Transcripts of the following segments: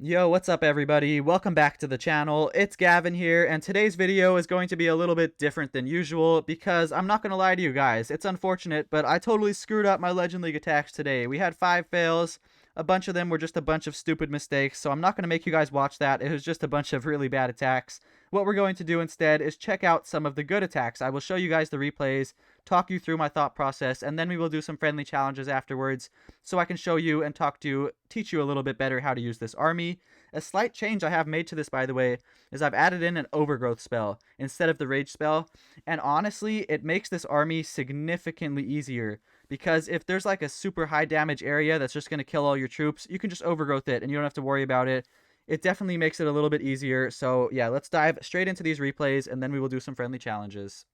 Yo, what's up everybody? Welcome back to the channel. It's Gavin here, and today's video is going to be a little bit different than usual because I'm not going to lie to you guys. It's unfortunate, but I totally screwed up my Legend League attacks today. We had 5 fails. A bunch of them were just a bunch of stupid mistakes, so I'm not going to make you guys watch that. It was just a bunch of really bad attacks. What we're going to do instead is check out some of the good attacks. I will show you guys the replays, talk you through my thought process, and then we will do some friendly challenges afterwards so I can show you and talk to you, teach you a little bit better how to use this army. A slight change I have made to this, by the way, is I've added in an Overgrowth Spell instead of the Rage Spell, and honestly, it makes this army significantly easier, because if there's like a super high damage area that's just going to kill all your troops, you can just Overgrowth it, and you don't have to worry about it. It definitely makes it a little bit easier, so yeah, let's dive straight into these replays, and then we will do some friendly challenges.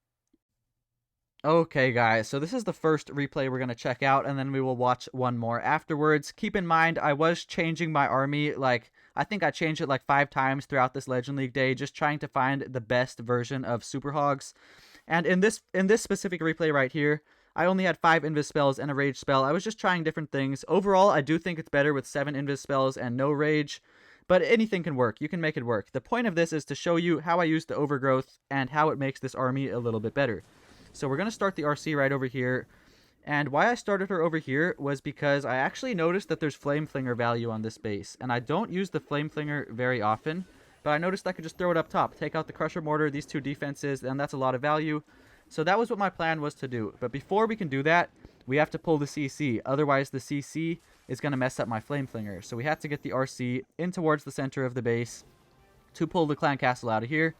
Okay, guys, so this is the first replay we're going to check out, and then we will watch one more afterwards. Keep in mind, I was changing my army, I think I changed it like 5 times throughout this Legend League day, just trying to find the best version of Super Hogs. And in this specific replay right here, I only had 5 Invis spells and a Rage spell. I was just trying different things. Overall, I do think it's better with 7 Invis spells and no Rage, but anything can work. You can make it work. The point of this is to show you how I use the Overgrowth and how it makes this army a little bit better. So we're going to start the RC right over here. And why I started her over here was because I actually noticed that there's Flame Flinger value on this base. And I don't use the Flame Flinger very often, but I noticed I could just throw it up top. Take out the Crusher Mortar, these 2 defenses, and that's a lot of value. So that was what my plan was to do. But before we can do that, we have to pull the CC. Otherwise, the CC is going to mess up my Flame Flinger. So we have to get the RC in towards the center of the base to pull the Clan Castle out of here.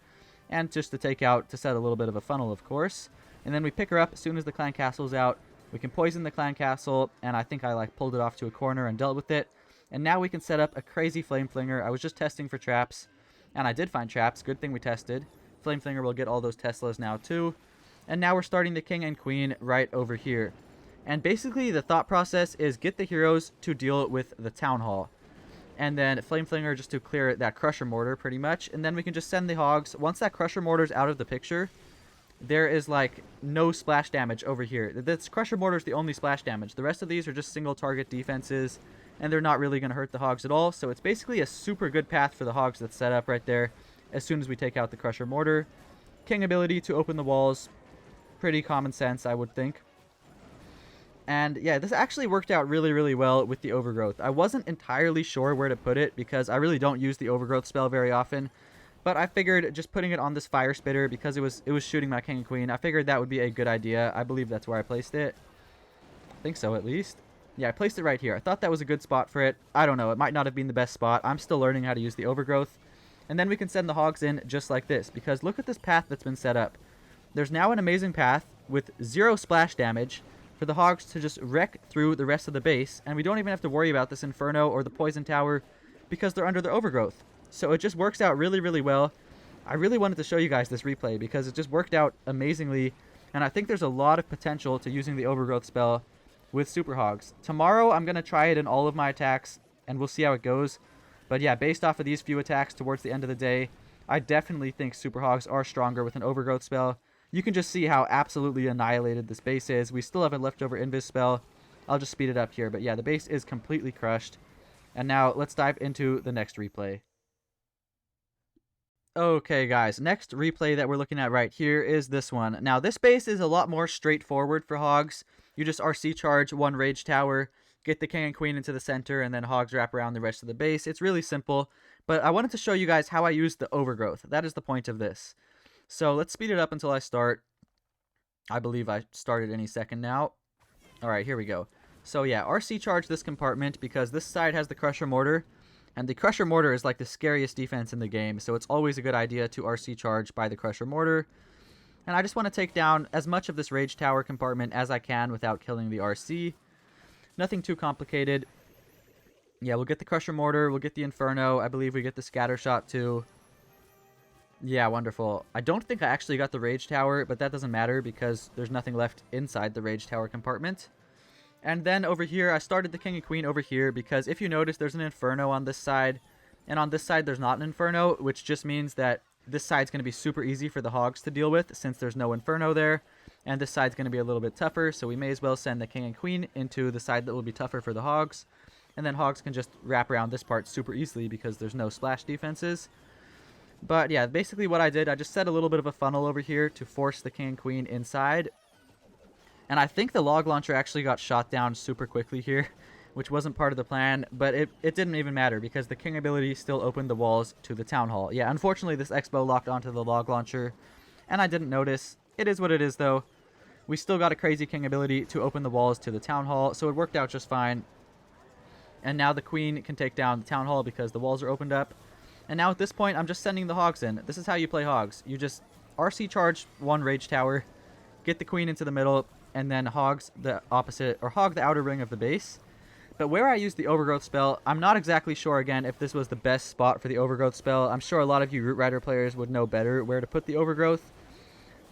And just to take out, to set a little bit of a funnel, of course. And then we pick her up as soon as the Clan Castle's out. We can poison the Clan Castle, and I think I pulled it off to a corner and dealt with it. And now we can set up a crazy Flame Flinger. I was just testing for traps, and I did find traps. Good thing we tested. Flame Flinger will get all those Teslas now too. And now we're starting the King and Queen right over here. And basically the thought process is get the heroes to deal with the Town Hall. And then Flame Flinger just to clear that Crusher Mortar pretty much. And then we can just send the Hogs. Once that Crusher Mortar's out of the picture, there is no splash damage over here. This Crusher Mortar is the only splash damage. The rest of these are just single target defenses, and they're not really going to hurt the Hogs at all. So it's basically a super good path for the Hogs that's set up right there as soon as we take out the Crusher Mortar. King ability to open the walls. Pretty common sense, I would think. And yeah, this actually worked out really, really well with the Overgrowth. I wasn't entirely sure where to put it because I really don't use the Overgrowth spell very often. But I figured just putting it on this Fire Spitter because it was shooting my King and Queen. I figured that would be a good idea. I believe that's where I placed it. I think so, at least. Yeah, I placed it right here. I thought that was a good spot for it. I don't know. It might not have been the best spot. I'm still learning how to use the Overgrowth. And then we can send the Hogs in just like this because look at this path that's been set up. There's now an amazing path with 0 splash damage for the Hogs to just wreck through the rest of the base. And we don't even have to worry about this Inferno or the Poison Tower because they're under the Overgrowth. So it just works out really, really well. I really wanted to show you guys this replay because it just worked out amazingly. And I think there's a lot of potential to using the Overgrowth spell with Super Hogs. Tomorrow, I'm going to try it in all of my attacks, and we'll see how it goes. But yeah, based off of these few attacks towards the end of the day, I definitely think Super Hogs are stronger with an Overgrowth spell. You can just see how absolutely annihilated this base is. We still have a leftover Invis spell. I'll just speed it up here. But yeah, the base is completely crushed. And now let's dive into the next replay. Okay, guys, next replay that we're looking at right here is this one. Now, this base is a lot more straightforward for Hogs. You just RC charge 1 Rage Tower, get the King and Queen into the center, and then Hogs wrap around the rest of the base. It's really simple, but I wanted to show you guys how I use the Overgrowth. That is the point of this. So let's speed it up until I start. I believe I started any second now. All right, here we go. So yeah, RC charge this compartment because this side has the Crusher Mortar. And the Crusher Mortar is like the scariest defense in the game, so it's always a good idea to RC charge by the Crusher Mortar. And I just want to take down as much of this Rage Tower compartment as I can without killing the RC. Nothing too complicated. Yeah, we'll get the Crusher Mortar, we'll get the Inferno, I believe we get the Scatter Shot too. Yeah, wonderful. I don't think I actually got the Rage Tower, but that doesn't matter because there's nothing left inside the Rage Tower compartment. And then over here, I started the King and Queen over here because if you notice, there's an Inferno on this side. And on this side, there's not an Inferno, which just means that this side's going to be super easy for the Hogs to deal with since there's no Inferno there. And this side's going to be a little bit tougher, so we may as well send the King and Queen into the side that will be tougher for the Hogs. And then Hogs can just wrap around this part super easily because there's no splash defenses. But yeah, basically what I did, I just set a little bit of a funnel over here to force the king and queen inside. And I think the log launcher actually got shot down super quickly here, which wasn't part of the plan, but it didn't even matter because the king ability still opened the walls to the town hall. Yeah, unfortunately this X-bow locked onto the log launcher, and I didn't notice. It is what it is though. We still got a crazy king ability to open the walls to the town hall, so it worked out just fine. And now the queen can take down the town hall because the walls are opened up. And now at this point, I'm just sending the Hogs in. This is how you play Hogs. You just RC charge one rage tower, get the queen into the middle, and then Hogs the opposite, or Hog the outer ring of the base. But where I used the Overgrowth Spell, I'm not exactly sure, again, if this was the best spot for the Overgrowth Spell. I'm sure a lot of you Root Rider players would know better where to put the Overgrowth.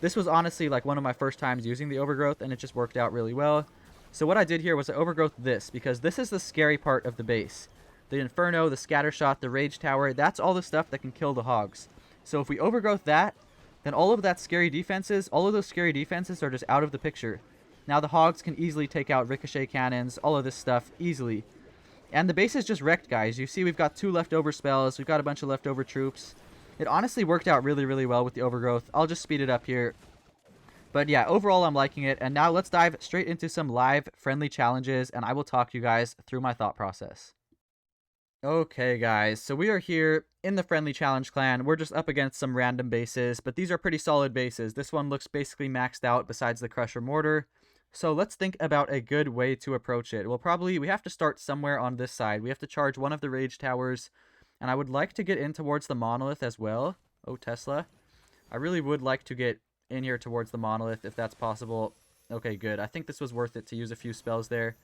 This was honestly like one of my first times using the Overgrowth, and it just worked out really well. So what I did here was I Overgrowth this, because this is the scary part of the base. The Inferno, the Scatter Shot, the Rage Tower, that's all the stuff that can kill the Hogs. So if we Overgrowth that, then all of those scary defenses are just out of the picture. Now the Hogs can easily take out Ricochet Cannons, all of this stuff, easily. And the base is just wrecked, guys. You see we've got 2 leftover spells, we've got a bunch of leftover troops. It honestly worked out really, really well with the Overgrowth. I'll just speed it up here. But yeah, overall I'm liking it. And now let's dive straight into some live friendly challenges, and I will talk you guys through my thought process. Okay guys, so we are here in the friendly challenge clan. We're just up against some random bases, but these are pretty solid bases. This one looks basically maxed out besides the Crusher Mortar. So let's think about a good way to approach it. Well, we have to start somewhere on this side. We have to charge one of the Rage Towers, and I would like to get in towards the Monolith as well. Oh, Tesla. I really would like to get in here towards the Monolith if that's possible. Okay, good. I think this was worth it to use a few spells there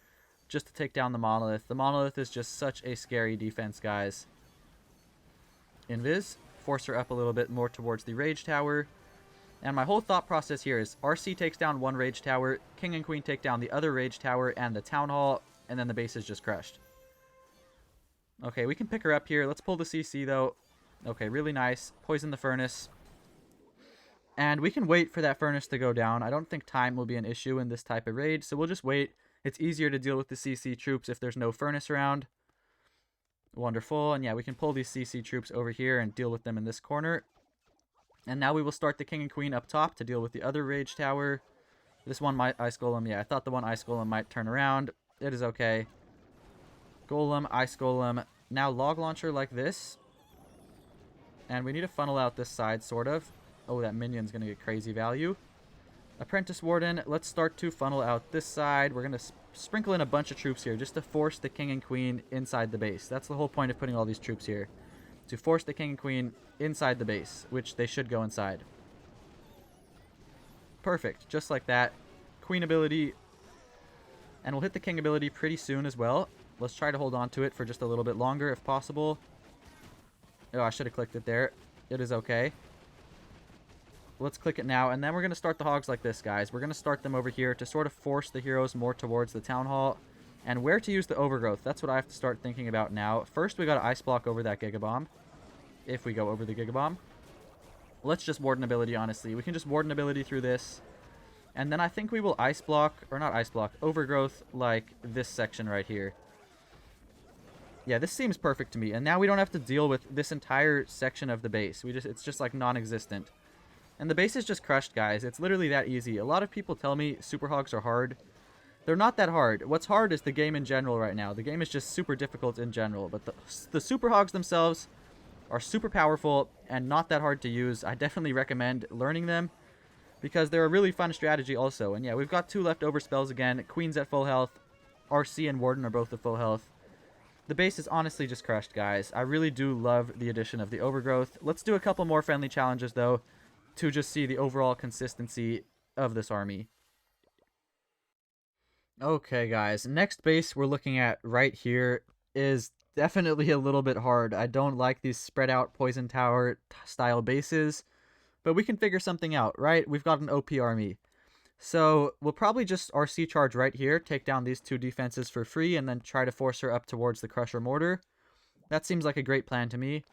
just to take down the Monolith. The Monolith is just such a scary defense, guys. Invis. Force her up a little bit more towards the Rage Tower. And my whole thought process here is RC takes down one Rage Tower, King and Queen take down the other Rage Tower and the Town Hall, and then the base is just crushed. Okay, we can pick her up here. Let's pull the CC, though. Okay, really nice. Poison the Furnace. And we can wait for that Furnace to go down. I don't think time will be an issue in this type of raid, so we'll just wait. It's easier to deal with the CC troops if there's no Furnace around. Wonderful. And yeah, we can pull these CC troops over here and deal with them in this corner. And now we will start the King and Queen up top to deal with the other Rage Tower. This one might Ice Golem. Yeah, I thought the one Ice Golem might turn around. It is okay. Golem, Ice Golem. Now Log Launcher like this. And we need to funnel out this side, sort of. Oh, that minion's going to get crazy value. Apprentice Warden, let's start to funnel out this side. We're going to sprinkle in a bunch of troops here just to force the King and Queen inside the base. That's the whole point of putting all these troops here. To force the King and Queen inside the base, which they should go inside. Perfect, just like that. Queen ability, and we'll hit the King ability pretty soon as well. Let's try to hold on to it for just a little bit longer if possible. Oh, I should have clicked it there. It is okay. Let's click it now, and then we're going to start the Hogs like this, guys. We're going to start them over here to sort of force the heroes more towards the Town Hall. And where to use the Overgrowth, that's what I have to start thinking about now. First, we got to Ice Block over that Gigabomb. If we go over the Gigabomb. Let's just Warden ability, honestly. We can just Warden ability through this. And then I think we will Ice Block, or not Ice Block, Overgrowth like this section right here. Yeah, this seems perfect to me. And now we don't have to deal with this entire section of the base. It's just like non-existent. And the base is just crushed, guys. It's literally that easy. A lot of people tell me Super Hogs are hard. They're not that hard. What's hard is the game in general right now. The game is just super difficult in general. But the Super Hogs themselves are super powerful and not that hard to use. I definitely recommend learning them because they're a really fun strategy also. And yeah, we've got 2 leftover spells again. Queen's at full health. RC and Warden are both at full health. The base is honestly just crushed, guys. I really do love the addition of the Overgrowth. Let's do a couple more friendly challenges, though, to just see the overall consistency of this army. Okay, guys, next base we're looking at right here is definitely a little bit hard. I don't like these spread out Poison Tower style bases, but we can figure something out, right? We've got an OP army. So we'll probably just RC charge right here, take down these 2 defenses for free, and then try to force her up towards the Crusher Mortar. That seems like a great plan to me.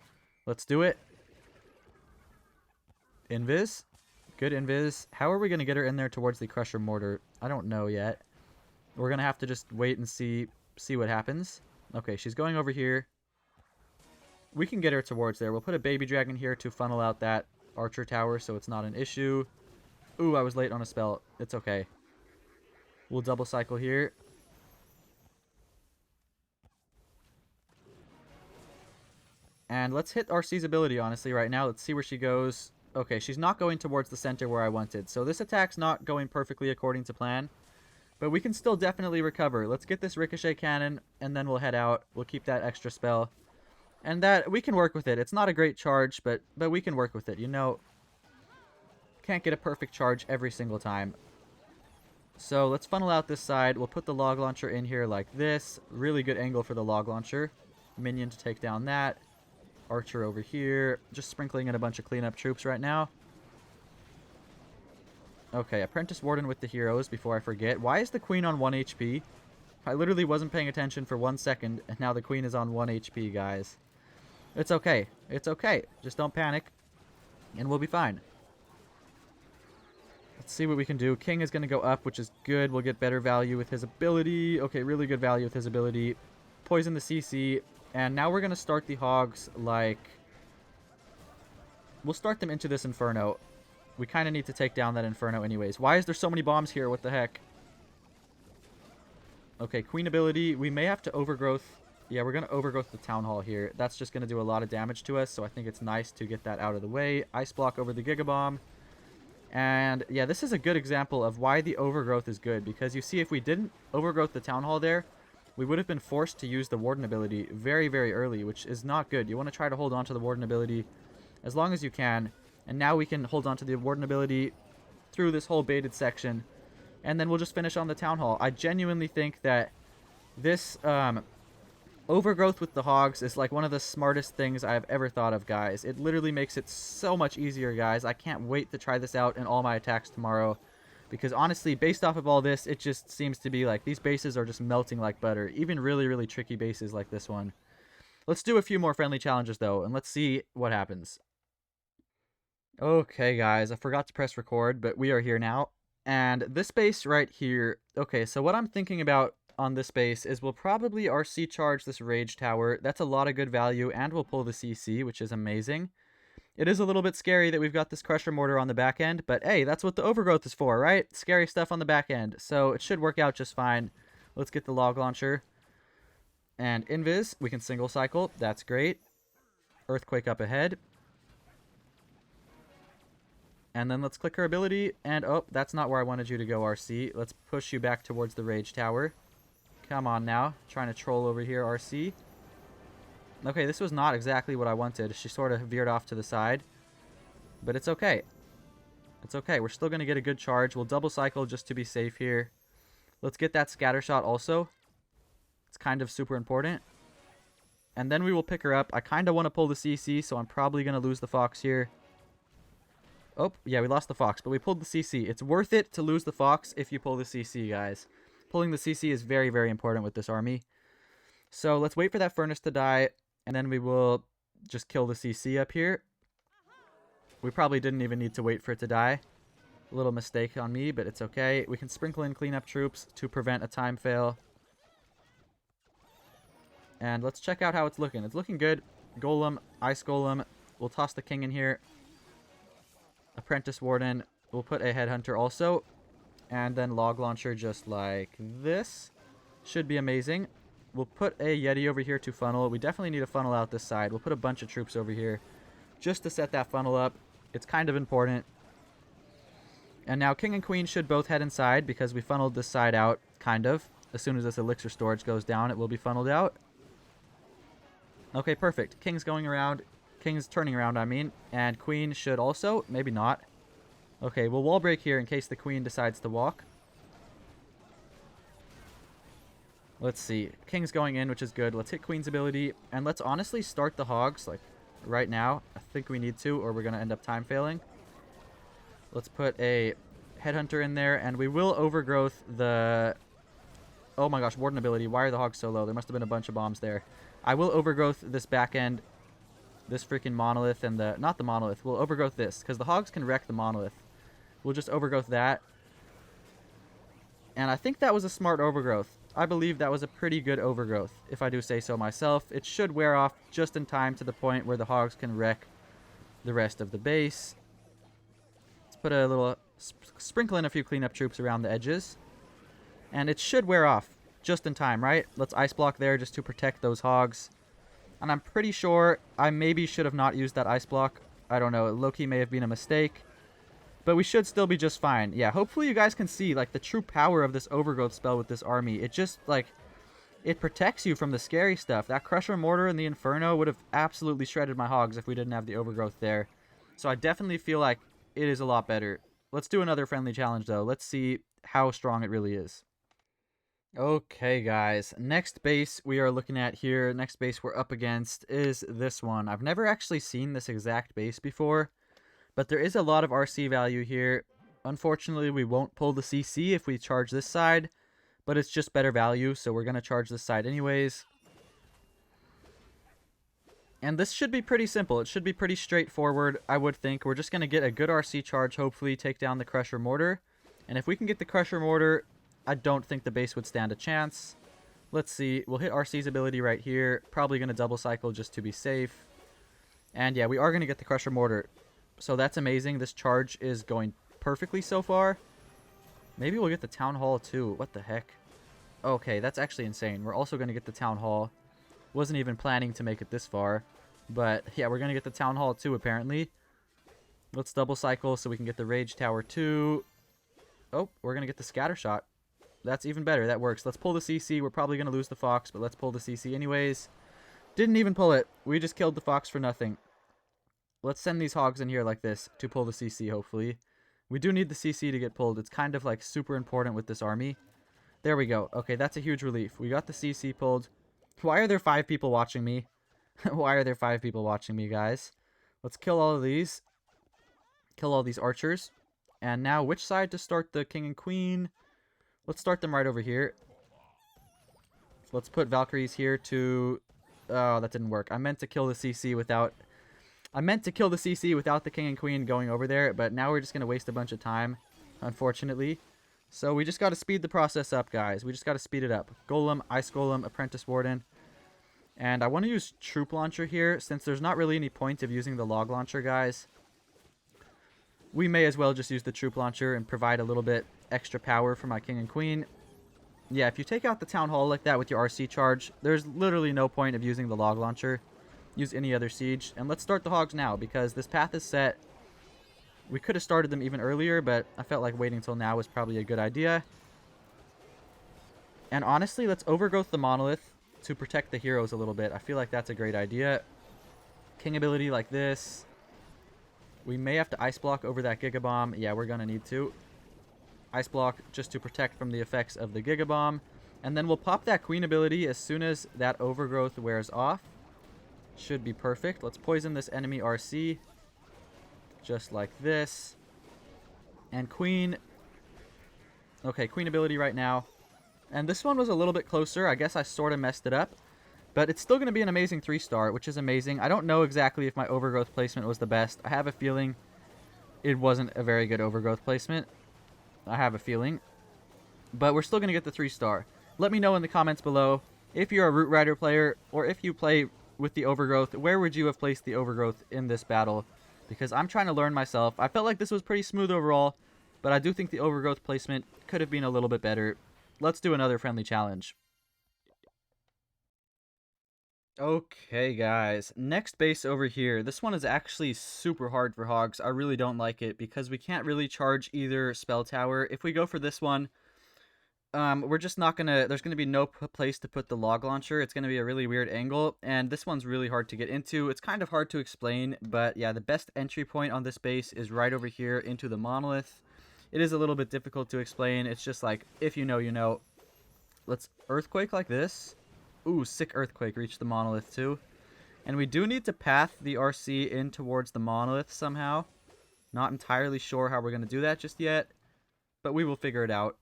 Let's do it. Invis. Good Invis. How are we going to get her in there towards the Crusher Mortar? I don't know yet. We're going to have to just wait and see what happens. Okay, she's going over here. We can get her towards there. We'll put a baby dragon here to funnel out that archer tower so it's not an issue. Ooh, I was late on a spell. It's okay. We'll double cycle here. And let's hit RC's ability, honestly, right now. Let's see where she goes. Okay, she's not going towards the center where I wanted. So this attack's not going perfectly according to plan. But we can still definitely recover. Let's get this ricochet cannon, and then we'll head out. We'll keep that extra spell. And that, we can work with it. It's not a great charge, but we can work with it. You know, can't get a perfect charge every single time. So let's funnel out this side. We'll put the log launcher in here like this. Really good angle for the log launcher. Minion to take down that. Archer over here. Just sprinkling in a bunch of cleanup troops right now. Okay, Apprentice Warden with the heroes before I forget. Why is the queen on 1 HP? I literally wasn't paying attention for 1 second, and now the queen is on 1 HP, guys. It's okay. It's okay. Just don't panic, and we'll be fine. Let's see what we can do. King is going to go up, which is good. We'll get better value with his ability. Okay, really good value with his ability. Poison the CC. And now we're going to start the Hogs like... We'll start them into this Inferno. We kind of need to take down that Inferno anyways. Why is there so many bombs here? What the heck? Okay, Queen ability. We may have to Overgrowth. Yeah, we're going to Overgrowth the Town Hall here. That's just going to do a lot of damage to us, so I think it's nice to get that out of the way. Ice Block over the Giga Bomb. And yeah, this is a good example of why the Overgrowth is good. Because you see, if we didn't Overgrowth the Town Hall there, we would have been forced to use the Warden ability very, very early, which is not good. You want to try to hold on to the Warden ability as long as you can. And now we can hold on to the Warden ability through this whole baited section. And then we'll just finish on the Town Hall. I genuinely think that this Overgrowth with the Hogs is like one of the smartest things I've ever thought of, guys. It literally makes it so much easier, guys. I can't wait to try this out in all my attacks tomorrow. Because honestly, based off of all this, it just seems to be like these bases are just melting like butter. Even really, really tricky bases like this one. Let's do a few more friendly challenges, though, and let's see what happens. Okay, guys, I forgot to press record, but we are here now. And this base right here, okay, so what I'm thinking about on this base is we'll probably RC charge this Rage Tower. That's a lot of good value, and we'll pull the CC, which is amazing. It is a little bit scary that we've got this Crusher Mortar on the back end, but hey, that's what the Overgrowth is for, right? Scary stuff on the back end, so it should work out just fine. Let's get the Log Launcher. And Invis, we can single cycle. That's great. Earthquake up ahead. And then let's click her ability, and oh, that's not where I wanted you to go, RC. Let's push you back towards the Rage Tower. Come on now. Trying to troll over here, RC. Okay, this was not exactly what I wanted. She sort of veered off to the side. But it's okay. It's okay. We're still going to get a good charge. We'll double cycle just to be safe here. Let's get that scatter shot also. It's kind of super important. And then we will pick her up. I kind of want to pull the CC, so I'm probably going to lose the Fox here. Oh, yeah, we lost the Fox, but we pulled the CC. It's worth it to lose the Fox if you pull the CC, guys. Pulling the CC is very, very important with this army. So let's wait for that Furnace to die. And then we will just kill the CC up here. We probably didn't even need to wait for it to die. A little mistake on me, but it's okay. We can sprinkle in cleanup troops to prevent a time fail. And let's check out how it's looking. It's looking good. Golem, Ice Golem. We'll toss the King in here. Apprentice Warden. We'll put a Headhunter also. And then Log Launcher just like this. Should be amazing. We'll put a Yeti over here to funnel. We definitely need a funnel out this side. We'll put a bunch of troops over here just to set that funnel up. It's kind of important. And now King and Queen should both head inside because we funneled this side out, kind of. As soon as this elixir storage goes down, it will be funneled out. Okay, perfect. King's going around. King's turning around, I mean. And Queen should also. Maybe not. Okay, we'll wall break here in case the Queen decides to walk. Let's see. King's going in, which is good. Let's hit Queen's ability. And let's honestly start the Hogs, like, right now. I think we need to, or we're going to end up time failing. Let's put a Headhunter in there, and we will Overgrowth the... Oh my gosh, Warden ability. Why are the Hogs so low? There must have been a bunch of bombs there. I will Overgrowth this back end, this freaking Monolith, and the... Not the Monolith. We'll Overgrowth this, because the Hogs can wreck the Monolith. We'll just Overgrowth that. And I think that was a smart Overgrowth. I believe that was a pretty good overgrowth, if I do say so myself. It should wear off just in time to the point where the hogs can wreck the rest of the base. Let's put a little sprinkle in a few cleanup troops around the edges. And it should wear off just in time, right? Let's ice block there just to protect those hogs. And I'm pretty sure I maybe should have not used that ice block. I don't know. Low-key may have been a mistake. But we should still be just fine. Yeah, hopefully you guys can see, like, the true power of this Overgrowth spell with this army. It just, like, it protects you from the scary stuff. That Crusher Mortar and the Inferno would have absolutely shredded my hogs if we didn't have the Overgrowth there. So I definitely feel like it is a lot better. Let's do another friendly challenge, though. Let's see how strong it really is. Okay, guys. Next base we are looking at here, next base we're up against is this one. I've never actually seen this exact base before. But there is a lot of RC value here. Unfortunately, we won't pull the CC if we charge this side. But it's just better value, so we're going to charge this side anyways. And this should be pretty simple. It should be pretty straightforward, I would think. We're just going to get a good RC charge, hopefully take down the Crusher Mortar. And if we can get the Crusher Mortar, I don't think the base would stand a chance. Let's see. We'll hit RC's ability right here. Probably going to double cycle just to be safe. And yeah, we are going to get the Crusher Mortar. So that's amazing. This charge is going perfectly so far. Maybe we'll get the Town Hall too. What the heck? Okay, that's actually insane. We're also going to get the Town Hall. Wasn't even planning to make it this far. But yeah, we're going to get the Town Hall too, apparently. Let's double cycle so we can get the Rage Tower too. Oh, we're going to get the Scatter Shot. That's even better. That works. Let's pull the CC. We're probably going to lose the Fox, but let's pull the CC anyways. Didn't even pull it. We just killed the Fox for nothing. Let's send these hogs in here like this to pull the CC, hopefully. We do need the CC to get pulled. It's kind of like super important with this army. There we go. Okay, that's a huge relief. We got the CC pulled. Why are there 5 people watching me? Why are there 5 people watching me, guys? Let's kill all of these. Kill all these archers. And now, which side to start the king and queen? Let's start them right over here. Let's put Valkyries here to... Oh, that didn't work. I meant to kill the CC without... the king and queen going over there, but now we're just going to waste a bunch of time, unfortunately. So we just got to speed the process up, guys. We just got to speed it up. Golem, Ice Golem, Apprentice Warden. And I want to use Troop Launcher here, since there's not really any point of using the Log Launcher, guys. We may as well just use the Troop Launcher and provide a little bit extra power for my king and queen. Yeah, if you take out the Town Hall like that with your RC charge, there's literally no point of using the Log Launcher. Use any other siege. And let's start the hogs now, because this path is set. We could have started them even earlier, but I felt like waiting till now was probably a good idea. And honestly, let's overgrowth the monolith to protect the heroes a little bit. I feel like that's a great idea. King ability like this. We may have to ice block over that Giga Bomb. Yeah, we're gonna need to. Ice block just to protect from the effects of the Giga Bomb. And then we'll pop that queen ability as soon as that overgrowth wears off. Should be perfect. Let's poison this enemy RC. Just like this. And queen. Okay, queen ability right now. And this one was a little bit closer. I guess I sort of messed it up. But it's still going to be an amazing 3-star, which is amazing. I don't know exactly if my overgrowth placement was the best. I have a feeling it wasn't a very good overgrowth placement. I have a feeling. But we're still going to get the 3-star. Let me know in the comments below if you're a Root Rider player or if you play with the overgrowth, where would you have placed the overgrowth in this battle? Because I'm trying to learn myself. I felt like this was pretty smooth overall, but I do think the overgrowth placement could have been a little bit better. Let's do another friendly challenge. Okay, guys. Next base over here. This one is actually super hard for hogs. I really don't like it because we can't really charge either spell tower. If we go for this one, we're just not gonna, there's gonna be no place to put the log launcher. It's gonna be a really weird angle, and this one's really hard to get into. It's kind of hard to explain, but yeah, the best entry point on this base is right over here into the monolith. It is a little bit difficult to explain. It's just like, if you know, you know. Let's earthquake like this. Ooh, sick earthquake, reach the monolith too. And we do need to path the RC in towards the monolith somehow. Not entirely sure how we're gonna do that just yet, but we will figure it out.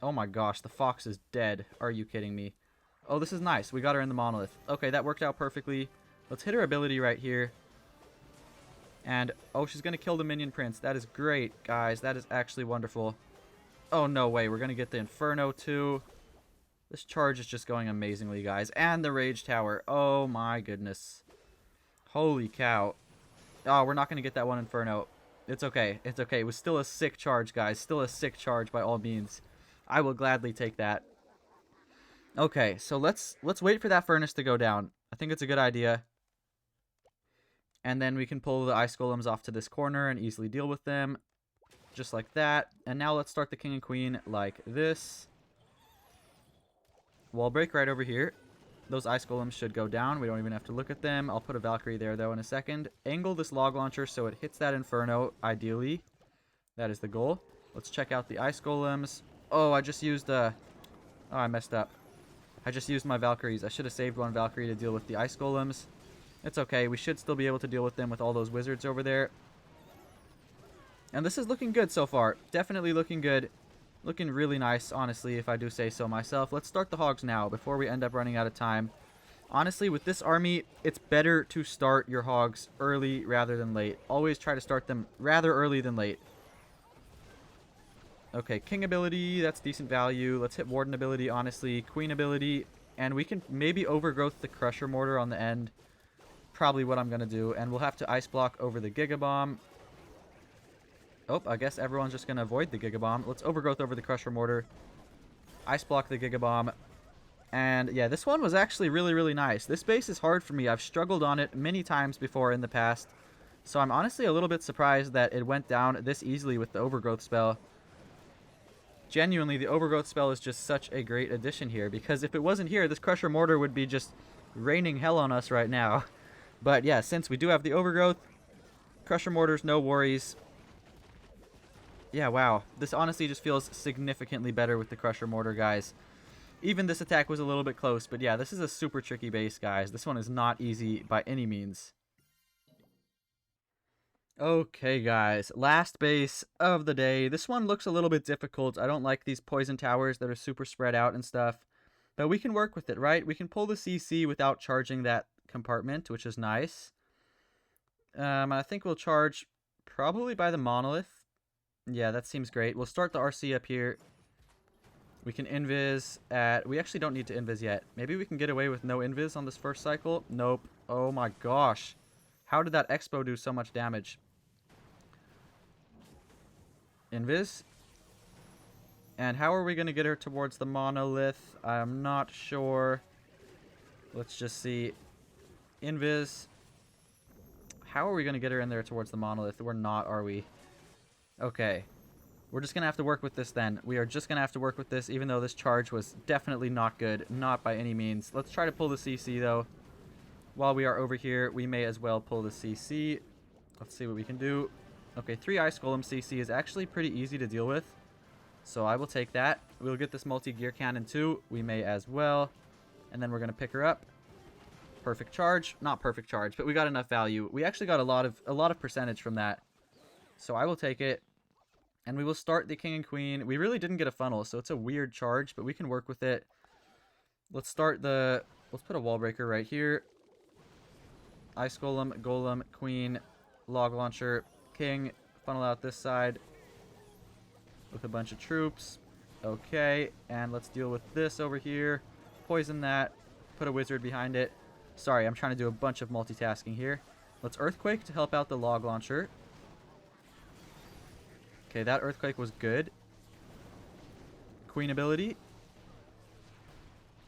Oh my gosh, the fox is dead. Are you kidding me? Oh, this is nice. We got her in the monolith. Okay, that worked out perfectly. Let's hit her ability right here. And, oh, she's going to kill the minion prince. That is great, guys. That is actually wonderful. Oh, no way. We're going to get the Inferno, too. This charge is just going amazingly, guys. And the Rage Tower. Oh, my goodness. Holy cow. Oh, we're not going to get that one Inferno. It's okay. It's okay. It was still a sick charge, guys. Still a sick charge by all means. I will gladly take that. Okay, so let's wait for that furnace to go down. I think it's a good idea. And then we can pull the ice golems off to this corner and easily deal with them. Just like that. And now let's start the king and queen like this. Wall break right over here. Those ice golems should go down. We don't even have to look at them. I'll put a Valkyrie there, though, in a second. Angle this log launcher so it hits that Inferno, ideally. That is the goal. Let's check out the ice golems. Oh, I just used Oh, I messed up. I just used my Valkyries. I should have saved one Valkyrie to deal with the ice golems. It's okay. We should still be able to deal with them with all those wizards over there. And this is looking good so far. Definitely looking good. Looking really nice, honestly, if I do say so myself. Let's start the Hogs now before we end up running out of time. Honestly, with this army, it's better to start your Hogs early rather than late. Always try to start them rather early than late. Okay, King ability, that's decent value. Let's hit Warden ability, honestly. Queen ability, and we can maybe overgrowth the Crusher Mortar on the end. Probably what I'm going to do. And we'll have to Ice Block over the Giga Bomb. Oh, I guess everyone's just going to avoid the Giga Bomb. Let's Overgrowth over the Crusher Mortar. Ice Block the Giga Bomb. And yeah, this one was actually really, really nice. This base is hard for me. I've struggled on it many times before in the past. So I'm honestly a little bit surprised that it went down this easily with the Overgrowth spell. Genuinely, the Overgrowth spell is just such a great addition here. Because if it wasn't here, this Crusher Mortar would be just raining hell on us right now. But yeah, since we do have the Overgrowth, Crusher Mortars, no worries. Yeah, wow. This honestly just feels significantly better with the Crusher Mortar, guys. Even this attack was a little bit close, but yeah, this is a super tricky base, guys. This one is not easy by any means. Okay, guys. Last base of the day. This one looks a little bit difficult. I don't like these poison towers that are super spread out and stuff. But we can work with it, right? We can pull the CC without charging that compartment, which is nice. I think we'll charge probably by the monolith. Yeah, that seems great. We'll start the RC up here. We can invis at... We actually don't need to invis yet. Maybe we can get away with no invis on this first cycle. Nope. Oh my gosh. How did that Expo do so much damage? Invis. And how are we going to get her towards the monolith? I'm not sure. Let's just see. Invis. How are we going to get her in there towards the monolith? We're not, are we? Okay. We're just going to have to work with this then. We are just going to have to work with this, even though this charge was definitely not good. Not by any means. Let's try to pull the CC, though. While we are over here, we may as well pull the CC. Let's see what we can do. Okay, 3 Ice Golem CC is actually pretty easy to deal with. So I will take that. We'll get this multi-gear cannon, too. We may as well. And then we're going to pick her up. Perfect charge. Not perfect charge, but we got enough value. We actually got a lot of percentage from that. So I will take it. And we will start the king and queen. We really didn't get a funnel, so it's a weird charge, but we can work with it. Let's start the... Let's put a wall breaker right here. Ice golem, golem, queen, log launcher, king. Funnel out this side with a bunch of troops. Okay, and let's deal with this over here. Poison that. Put a wizard behind it. Sorry, I'm trying to do a bunch of multitasking here. Let's earthquake to help out the log launcher. Okay, that earthquake was good. Queen ability.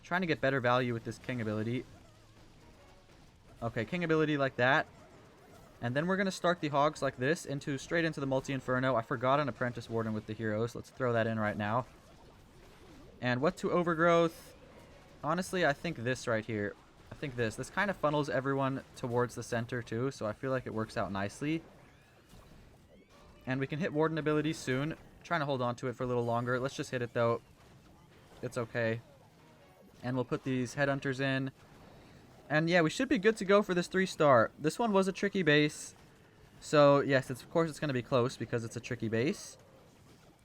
Trying to get better value with this king ability. Okay, king ability like that. And then we're going to start the hogs like this, straight into the multi-inferno. I forgot an apprentice warden with the heroes. Let's throw that in right now. And what to overgrowth? Honestly, I think this right here. I think this. This kind of funnels everyone towards the center too, so I feel like it works out nicely. And we can hit warden ability soon. Trying to hold on to it for a little longer. Let's just hit it though. It's okay. And we'll put these headhunters in. And yeah, we should be good to go for this 3-star. This one was a tricky base. So yes, of course it's going to be close because it's a tricky base.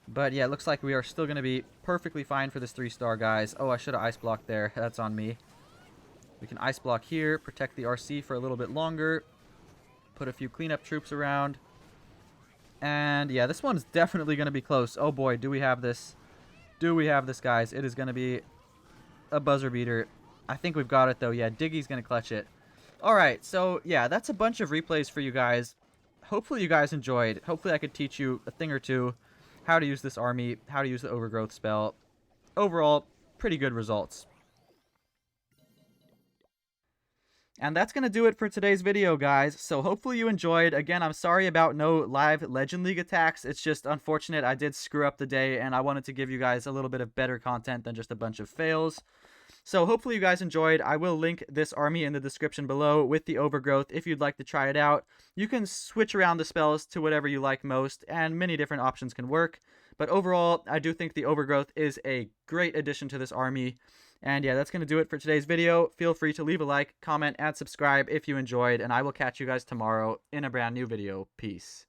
But yeah, it looks like we are still going to be perfectly fine for this 3-star, guys. Oh, I should have ice blocked there. That's on me. We can ice block here. Protect the RC for a little bit longer. Put a few cleanup troops around. And yeah, this one's definitely going to be close. Oh boy, do we have this. Do we have this, guys? It is going to be a buzzer beater. I think we've got it, though. Yeah, Diggy's going to clutch it. All right, so yeah, that's a bunch of replays for you guys. Hopefully you guys enjoyed. Hopefully I could teach you a thing or two. How to use this army. How to use the Overgrowth Spell. Overall, pretty good results. And that's going to do it for today's video, guys. So hopefully you enjoyed. Again, I'm sorry about no live Legend League attacks. It's just unfortunate I did screw up the day, and I wanted to give you guys a little bit of better content than just a bunch of fails. So hopefully you guys enjoyed. I will link this army in the description below with the Overgrowth if you'd like to try it out. You can switch around the spells to whatever you like most, and many different options can work. But overall, I do think the Overgrowth is a great addition to this army. And yeah, that's going to do it for today's video. Feel free to leave a like, comment, and subscribe if you enjoyed, and I will catch you guys tomorrow in a brand new video. Peace.